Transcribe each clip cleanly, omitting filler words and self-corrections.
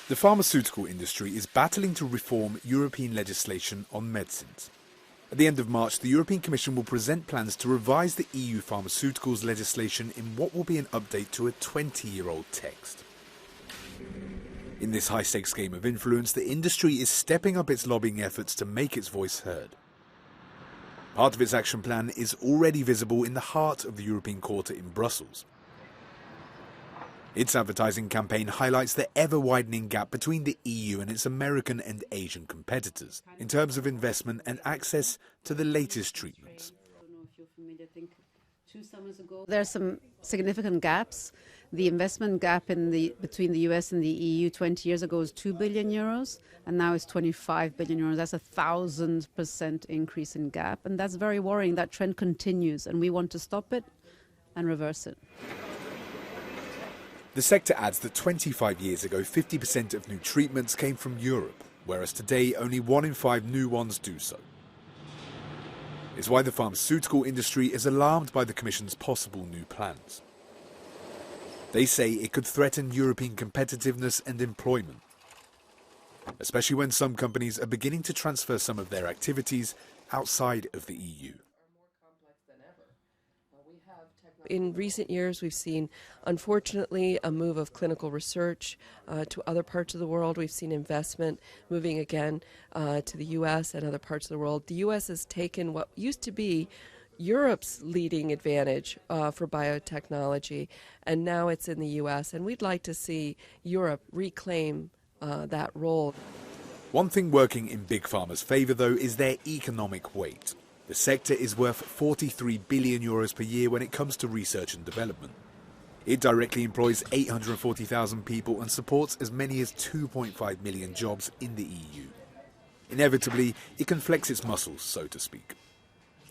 The pharmaceutical industry is battling to reform European legislation on medicines. At the end of March, the European Commission will present plans to revise the EU pharmaceuticals legislation in what will be an update to a 20-year-old text. In this high-stakes game of influence, the industry is stepping up its lobbying efforts to make its voice heard. Part of its action plan is already visible in the heart of the European Quarter in Brussels. Its advertising campaign highlights the ever-widening gap between the EU and its American and Asian competitors in terms of investment and access to the latest treatments. There are some significant gaps. The investment gap between the US and the EU 20 years ago was 2 billion euros, and now it's 25 billion euros. That's 1,000% increase in gap, and that's very worrying. That trend continues, and we want to stop it and reverse it. The sector adds that 25 years ago, 50% of new treatments came from Europe, whereas today only 1 in 5 new ones do so. It's why the pharmaceutical industry is alarmed by the Commission's possible new plans. They say it could threaten European competitiveness and employment, especially when some companies are beginning to transfer some of their activities outside of the EU. In recent years, we've seen, unfortunately, a move of clinical research to other parts of the world. We've seen investment moving again to the U.S. and other parts of the world. The U.S. has taken what used to be Europe's leading advantage for biotechnology, and now it's in the U.S., and we'd like to see Europe reclaim that role. One thing working in Big Pharma's favour, though, is their economic weight. The sector is worth 43 billion euros per year when it comes to research and development. It directly employs 840,000 people and supports as many as 2.5 million jobs in the EU. Inevitably, it can flex its muscles, so to speak.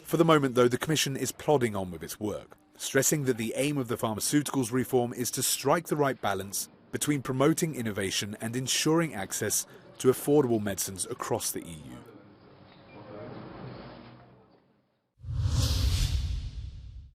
For the moment, though, the Commission is plodding on with its work, stressing that the aim of the pharmaceuticals reform is to strike the right balance between promoting innovation and ensuring access to affordable medicines across the EU.